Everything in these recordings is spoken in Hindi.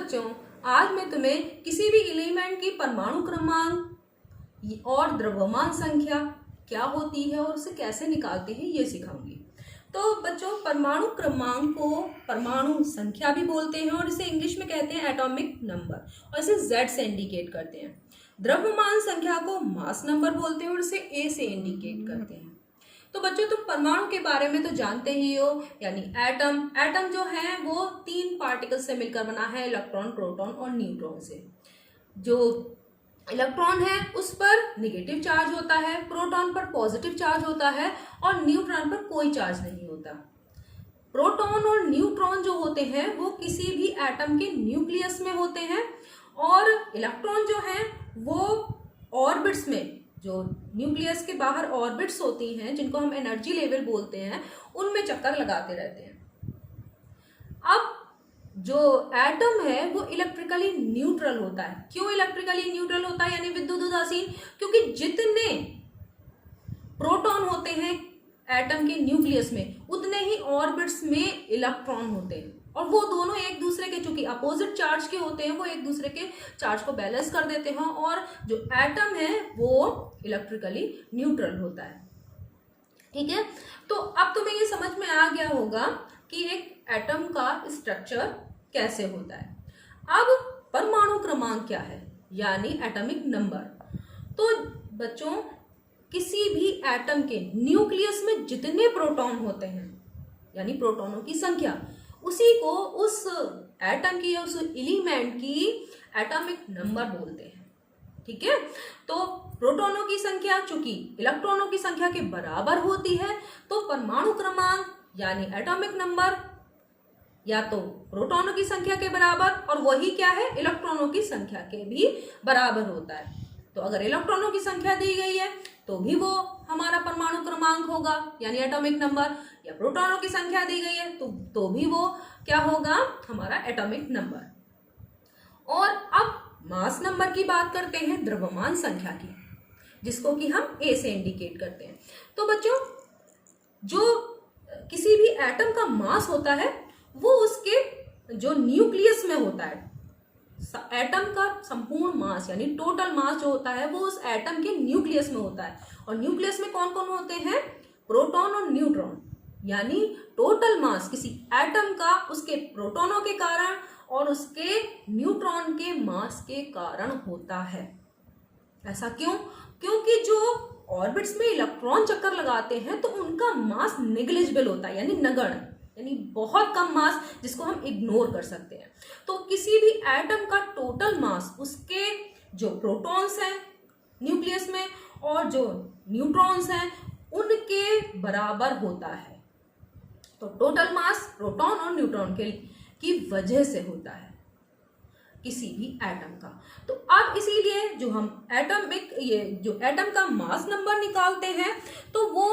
बच्चों, आज मैं तुम्हें किसी भी एलिमेंट की परमाणु क्रमांक और द्रव्यमान संख्या क्या होती है और उसे कैसे निकालते हैं ये सिखाऊंगी। तो बच्चों, परमाणु क्रमांक को परमाणु संख्या भी बोलते हैं और इसे इंग्लिश में कहते हैं एटॉमिक नंबर और इसे Z से इंडिकेट करते हैं। द्रव्यमान संख्या को मास नंबर बोलते हैं और इसे A से इंडिकेट करते हैं। तो बच्चों, तुम परमाणु के बारे में तो जानते ही हो, यानी एटम जो है वो 3 पार्टिकल से मिलकर बना है, इलेक्ट्रॉन, प्रोटॉन और न्यूट्रॉन से। जो इलेक्ट्रॉन है उस पर नेगेटिव चार्ज होता है, प्रोटॉन पर पॉजिटिव चार्ज होता है और न्यूट्रॉन पर कोई चार्ज नहीं होता। प्रोटॉन और न्यूट्रॉन जो होते हैं वो किसी भी एटम के न्यूक्लियस में होते हैं और इलेक्ट्रॉन जो है वो ऑर्बिट्स में, जो न्यूक्लियस के बाहर ऑर्बिट्स होती हैं जिनको हम एनर्जी लेवल बोलते हैं, उनमें चक्कर लगाते रहते हैं। अब जो एटम है वो इलेक्ट्रिकली न्यूट्रल होता है। क्यों इलेक्ट्रिकली न्यूट्रल होता है यानी विद्युत उदासीन? क्योंकि जितने प्रोटॉन होते हैं एटम के न्यूक्लियस में उतने ही ऑर्बिट्स में इलेक्ट्रॉन होते हैं और वो दोनों एक दूसरे के, चूंकि अपोजिट चार्ज के होते हैं, वो एक दूसरे के चार्ज को बैलेंस कर देते हैं और जो एटम है वो इलेक्ट्रिकली न्यूट्रल होता है। ठीक है, तो अब तुम्हें ये समझ में आ गया होगा कि एक एटम का स्ट्रक्चर कैसे होता है। अब परमाणु क्रमांक क्या है यानी एटॉमिक नंबर। तो बच्चों, किसी भी एटम के न्यूक्लियस में जितने प्रोटॉन होते हैं यानी प्रोटॉनों की संख्या, उसी को उस एटम की या उस एलिमेंट की एटॉमिक नंबर बोलते हैं। ठीक है, तो प्रोटॉनों की संख्या चूंकि इलेक्ट्रॉनों की संख्या के बराबर होती है तो परमाणु क्रमांक यानी एटॉमिक नंबर या तो प्रोटॉनों की संख्या के बराबर और वही क्या है, इलेक्ट्रॉनों की संख्या के भी बराबर होता है। तो अगर इलेक्ट्रॉनों की संख्या दी गई है तो भी वो हमारा परमाणु क्रमांक होगा यानी एटॉमिक नंबर, या प्रोटॉनों की संख्या दी गई है तो भी वो क्या होगा, हमारा एटॉमिक नंबर। और अब मास नंबर की बात करते हैं, द्रव्यमान संख्या की, जिसको कि हम A से इंडिकेट करते हैं। तो बच्चों, जो किसी भी एटम का मास होता है वो उसके जो न्यूक्लियस में होता है। एटम का संपूर्ण मास यानी टोटल मास जो होता है वो उस एटम के न्यूक्लियस में होता है और न्यूक्लियस में कौन कौन होते हैं, प्रोटॉन और न्यूट्रॉन। यानी टोटल मास किसी एटम का उसके प्रोटॉनों के कारण और उसके न्यूट्रॉन के मास के कारण होता है। ऐसा क्यों? क्योंकि जो ऑर्बिट्स में इलेक्ट्रॉन चक्कर लगाते हैं तो उनका मास नेग्लिजिबल होता है यानी नगण्य, यानी बहुत कम मास जिसको हम इग्नोर कर सकते हैं। तो किसी भी एटम का टोटल मास उसके जो प्रोटॉन्स हैं न्यूक्लियस में और जो न्यूट्रॉन्स हैं उनके बराबर होता है। तो टोटल मास प्रोटॉन और न्यूट्रॉन की वजह से होता है किसी भी एटम का। तो अब इसीलिए जो हम जो एटम का मास नंबर निकालते हैं तो वो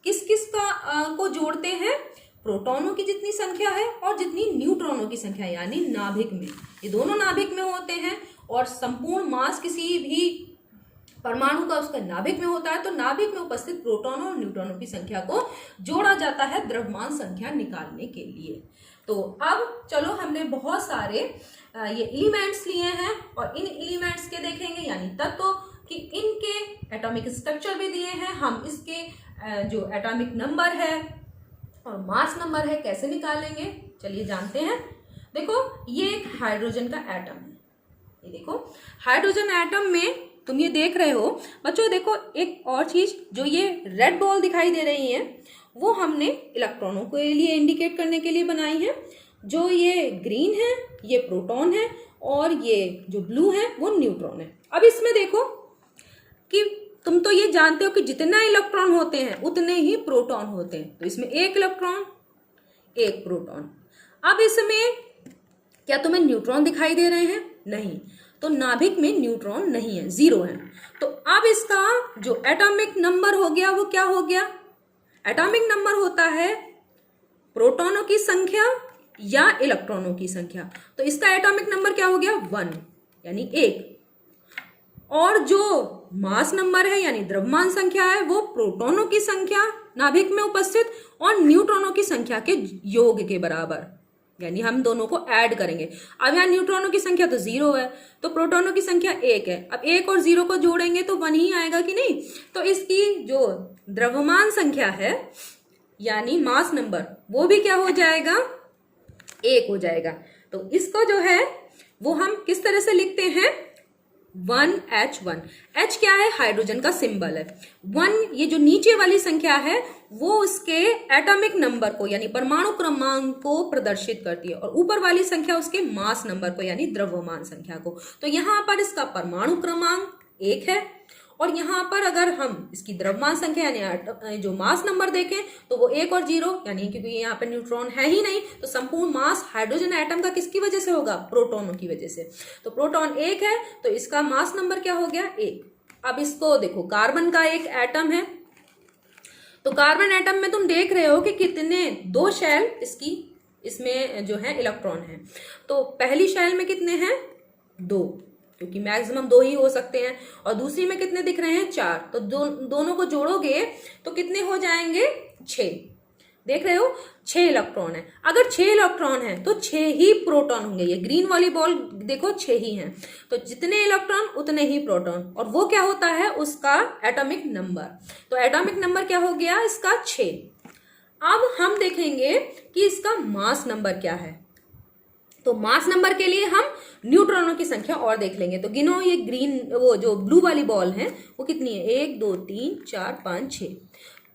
किस किस को जोड़ते हैं, प्रोटॉनों की जितनी संख्या है और जितनी न्यूट्रॉनों की संख्या यानी नाभिक में, ये दोनों नाभिक में होते हैं और संपूर्ण मास किसी भी परमाणु का उसका नाभिक में होता है। तो नाभिक में उपस्थित प्रोटॉनों और न्यूट्रॉनों की संख्या को जोड़ा जाता है द्रव्यमान संख्या निकालने के लिए। तो अब चलो, हमने बहुत सारे ये एलिमेंट्स लिए हैं और इन एलिमेंट्स के देखेंगे यानी तत्व कि इनके एटॉमिक स्ट्रक्चर भी दिए हैं। हम इसके जो एटॉमिक नंबर है और मास नंबर है कैसे निकालेंगे, चलिए जानते हैं। देखो, ये एक हाइड्रोजन का एटम है। ये देखो, हाइड्रोजन एटम में तुम ये देख रहे हो बच्चों। देखो, एक और चीज, जो ये रेड बॉल दिखाई दे रही है वो हमने इलेक्ट्रॉनों के लिए इंडिकेट करने के लिए बनाई है। जो ये ग्रीन है ये प्रोटॉन है और ये जो ब्लू है वो न्यूट्रॉन है। अब इसमें देखो कि तुम तो ये जानते हो कि जितना इलेक्ट्रॉन होते हैं उतने ही प्रोटॉन होते हैं। तो इसमें एक इलेक्ट्रॉन एक प्रोटॉन। अब इसमें क्या तुम्हें न्यूट्रॉन दिखाई दे रहे हैं? नहीं, तो नाभिक में न्यूट्रॉन नहीं है, 0 है। तो अब इसका जो एटॉमिक नंबर हो गया वो क्या हो गया, एटॉमिक नंबर होता है प्रोटॉनों की संख्या या इलेक्ट्रॉनों की संख्या। तो इसका एटॉमिक नंबर क्या हो गया, 1 यानी 1। और जो मास नंबर है यानी द्रव्यमान संख्या है वो प्रोटॉनों की संख्या नाभिक में उपस्थित और न्यूट्रॉनों की संख्या के योग के बराबर। यानी हम दोनों को ऐड करेंगे। अब यहाँ न्यूट्रॉनों की संख्या तो 0 है, तो प्रोटॉनों की संख्या 1 है। अब 1 और 0 को जोड़ेंगे तो 1 ही आएगा कि नहीं। तो इसकी जो द्रव्यमान संख्या है यानी मास नंबर, वो भी क्या हो जाएगा, 1 हो जाएगा। तो इसको जो है वो हम किस तरह से लिखते हैं, 1H1। H क्या है, हाइड्रोजन का सिंबल है। 1 ये जो नीचे वाली संख्या है वो उसके एटॉमिक नंबर को यानी परमाणु क्रमांक को प्रदर्शित करती है, और ऊपर वाली संख्या उसके मास नंबर को यानी द्रव्यमान संख्या को। तो यहां पर इसका परमाणु क्रमांक 1 है, और यहाँ पर अगर हम इसकी द्रव्यमान संख्या यानी जो मास नंबर देखें तो वो 1 और 0, यानी क्योंकि यहाँ पर न्यूट्रॉन है ही नहीं तो संपूर्ण मास हाइड्रोजन एटम का किसकी वजह से होगा, प्रोटॉनों की वजह से। तो प्रोटॉन 1 है तो इसका मास नंबर क्या हो गया, 1। अब इसको देखो, कार्बन का एक एटम है, तो कार्बन एटम में तुम देख रहे हो कि कितने, 2 शेल इसमें जो है इलेक्ट्रॉन है। तो पहली शेल में कितने हैं, 2, क्योंकि मैक्सिमम 2 ही हो सकते हैं, और दूसरी में कितने दिख रहे हैं, 4। तो दोनों को जोड़ोगे तो कितने हो जाएंगे, 6। देख रहे हो 6 इलेक्ट्रॉन है। अगर 6 इलेक्ट्रॉन है तो 6 ही प्रोटॉन होंगे। ये ग्रीन वाली बॉल देखो 6 ही हैं, तो जितने इलेक्ट्रॉन उतने ही प्रोटॉन, और वो क्या होता है उसका एटॉमिक नंबर। तो एटॉमिक नंबर क्या हो गया इसका, 6। अब हम देखेंगे कि इसका मास नंबर क्या है। तो मास नंबर के लिए हम न्यूट्रॉनों की संख्या और देख लेंगे। तो गिनो, ये ग्रीन वो जो ब्लू वाली बॉल है वो कितनी है, 1 2 3 4 5 6।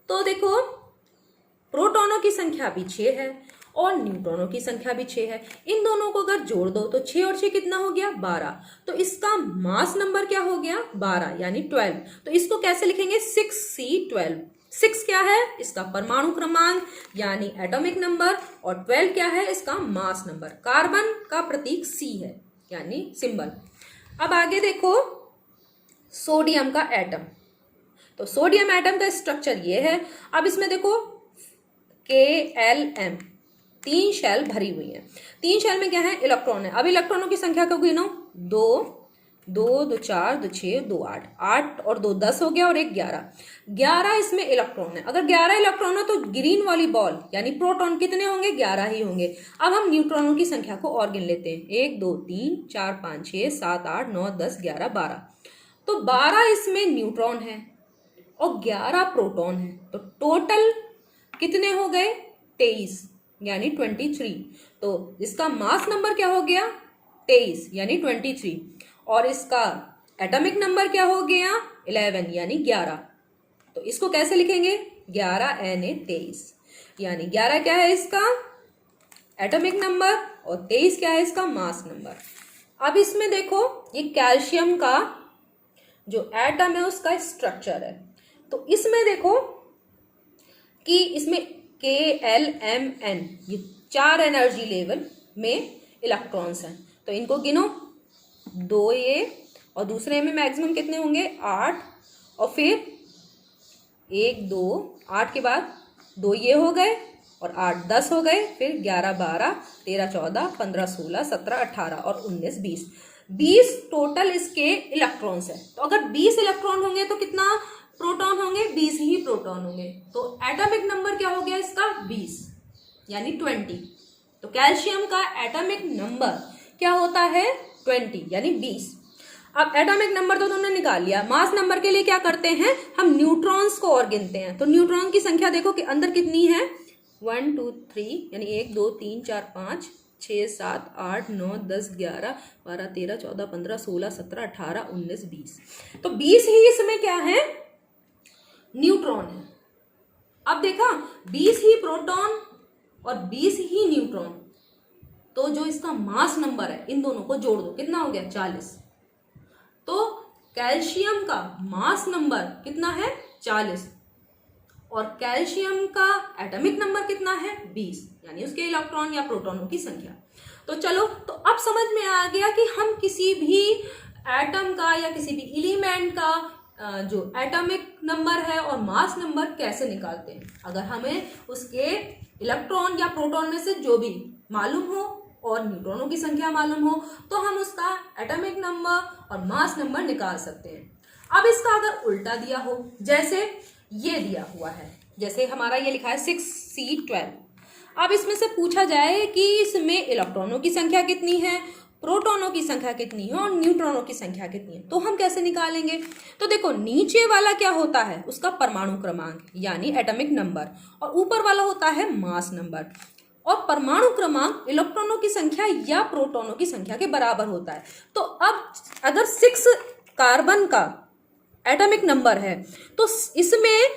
तो देखो प्रोटॉनों की संख्या भी 6 है और न्यूट्रॉनों की संख्या भी 6 है। इन दोनों को अगर जोड़ दो तो 6 और 6 कितना हो गया, 12। तो इसका मास नंबर क्या हो गया, 12 यानी 12। तो इसको कैसे लिखेंगे, 6C12। 6 क्या है, इसका परमाणु क्रमांक यानी एटॉमिक नंबर, और 12 क्या है, इसका मास नंबर। कार्बन का प्रतीक C है यानी सिंबल। अब आगे देखो सोडियम का एटम। तो सोडियम एटम का स्ट्रक्चर ये है। अब इसमें देखो KLM, 3 शेल भरी हुई है। 3 शेल में क्या है, इलेक्ट्रॉन है। अब इलेक्ट्रॉनों की संख्या को गिनो, 2 2 2 4 2 6 2 8, 8 और 2 10 हो गया, और 1 11। 11 इसमें इलेक्ट्रॉन है। अगर 11 इलेक्ट्रॉन है तो ग्रीन वाली बॉल यानी प्रोटॉन कितने होंगे, 11 ही होंगे। अब हम न्यूट्रॉनों की संख्या को और गिन लेते हैं, 1 2 3 4 5 6 7 8 9 10 11 12। तो 12 इसमें न्यूट्रॉन है और 11 प्रोटॉन है। तो टोटल कितने हो गए, 23 यानी 23। तो इसका मास नंबर क्या हो गया, 23 यानी 23, और इसका एटॉमिक नंबर क्या हो गया, 11 यानी 11। तो इसको कैसे लिखेंगे, 11Na23, यानी 11 क्या है इसका एटॉमिक नंबर और 23 क्या है इसका मास नंबर। अब इसमें देखो ये कैल्शियम का जो एटम है उसका स्ट्रक्चर है। तो इसमें देखो कि इसमें KLMN ये 4 एनर्जी लेवल में इलेक्ट्रॉन्स हैं। तो इनको गिनो, 2 ये, और दूसरे में मैक्सिमम कितने होंगे, 8, और फिर 1 2 8 के बाद 2 ये हो गए, और 8 10 हो गए, फिर 11 12 13 14 15 16 17 18 और 19 20। 20 टोटल इसके इलेक्ट्रॉन्स है। तो अगर 20 इलेक्ट्रॉन होंगे तो कितना प्रोटॉन होंगे, 20 ही प्रोटॉन होंगे। तो एटॉमिक नंबर क्या हो गया इसका, 20 यानी 20। तो कैल्शियम का एटॉमिक नंबर क्या होता है, 20 यानी 20। अब एटॉमिक नंबर तो तुमने निकाल लिया। मास नंबर के लिए क्या करते हैं, हम न्यूट्रॉन्स को और गिनते हैं। तो न्यूट्रॉन की संख्या देखो कि अंदर कितनी है, 1 2 3 यानी 1 2 3 4 5 6 7 8 9 10 11 12 13 14 15 16 17 18 19 20। तो 20 ही इसमें क्या है, न्यूट्रॉन है। अब देखा 20 ही प्रोटॉन और 20 ही न्यूट्रॉन, तो जो इसका मास नंबर है इन दोनों को जोड़ दो, कितना हो गया, 40। तो कैल्शियम का मास नंबर कितना है, 40, और कैल्शियम का एटॉमिक नंबर कितना है, 20, यानी उसके इलेक्ट्रॉन या प्रोटॉनों की संख्या। तो चलो, तो अब समझ में आ गया कि हम किसी भी एटम का या किसी भी एलिमेंट का जो एटॉमिक नंबर है और मास नंबर कैसे निकालते हैं। अगर हमें उसके इलेक्ट्रॉन या प्रोटॉन में से जो भी मालूम हो और न्यूट्रॉनों की संख्या मालूम हो तो हम उसका एटॉमिक नंबर और मास नंबर निकाल सकते हैं। अब इसका अगर उल्टा दिया हो, जैसे ये दिया हुआ है, जैसे हमारा ये लिखा है 6C12। अब इसमें से पूछा जाए कि इसमें इलेक्ट्रॉनों की संख्या कितनी है, प्रोटॉनों की संख्या कितनी है और न्यूट्रॉनों की संख्या कितनी है, तो हम कैसे निकालेंगे। तो देखो नीचे वाला क्या होता है, उसका परमाणु क्रमांक यानी एटॉमिक नंबर, और ऊपर वाला होता है मास नंबर। और परमाणु क्रमांक इलेक्ट्रॉनों की संख्या या प्रोटॉनों की संख्या के बराबर होता है। तो अब अगर 6 कार्बन का एटॉमिक नंबर है तो इसमें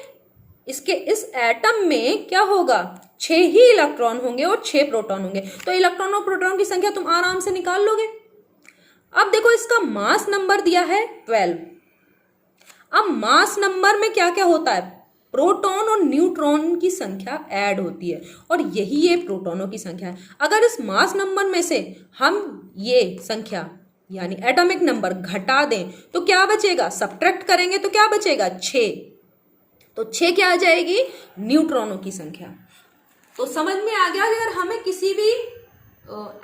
इसके इस एटम में क्या होगा, 6 ही इलेक्ट्रॉन होंगे और 6 प्रोटॉन होंगे। तो इलेक्ट्रॉन और प्रोटॉन की संख्या तुम आराम से निकाल लोगे। अब देखो इसका मास नंबर दिया है 12। अब मास नंबर में क्या क्या होता है, प्रोटॉन और न्यूट्रॉन की संख्या ऐड होती है और यही ये प्रोटॉनों की संख्या है। अगर इस मास नंबर में से हम ये संख्या यानी एटॉमिक नंबर घटा दें तो क्या बचेगा, सब्ट्रैक्ट करेंगे तो क्या बचेगा, 6। तो 6 क्या आ जाएगी, न्यूट्रॉनों की संख्या। तो समझ में आ गया कि अगर हमें किसी भी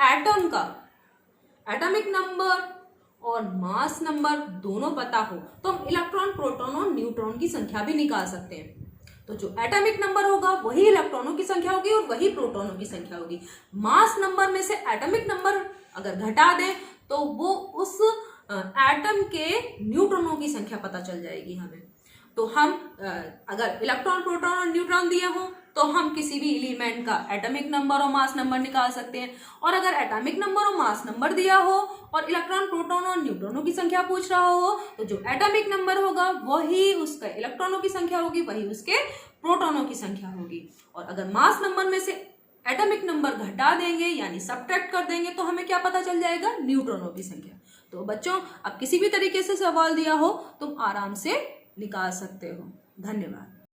एटम का एटॉमिक नंबर और मास नंबर दोनों पता हो तो हम इलेक्ट्रॉन, प्रोटॉन और न्यूट्रॉन की संख्या भी निकाल सकते हैं। तो जो एटॉमिक नंबर होगा वही इलेक्ट्रॉनों की संख्या होगी और वही प्रोटॉनों की संख्या होगी। मास नंबर में से एटॉमिक नंबर अगर घटा दें तो वो उस एटम के न्यूट्रॉनों की संख्या पता चल जाएगी हमें। तो हम अगर इलेक्ट्रॉन, प्रोटॉन और न्यूट्रॉन दिए हों तो हम किसी भी एलिमेंट का एटॉमिक नंबर और मास नंबर निकाल सकते हैं। और अगर एटॉमिक नंबर और मास नंबर दिया हो और इलेक्ट्रॉन, प्रोटॉन और न्यूट्रॉनों की संख्या पूछ रहा हो तो जो एटॉमिक नंबर होगा वही उसका इलेक्ट्रॉनों की संख्या होगी, वही उसके प्रोटॉनों की संख्या होगी। और अगर मास नंबर में से एटॉमिक नंबर घटा देंगे यानी सब्ट्रैक्ट कर देंगे तो हमें क्या पता चल जाएगा, न्यूट्रॉनों की संख्या। तो बच्चों अब किसी भी तरीके से सवाल दिया हो तुम आराम से निकाल सकते हो। धन्यवाद।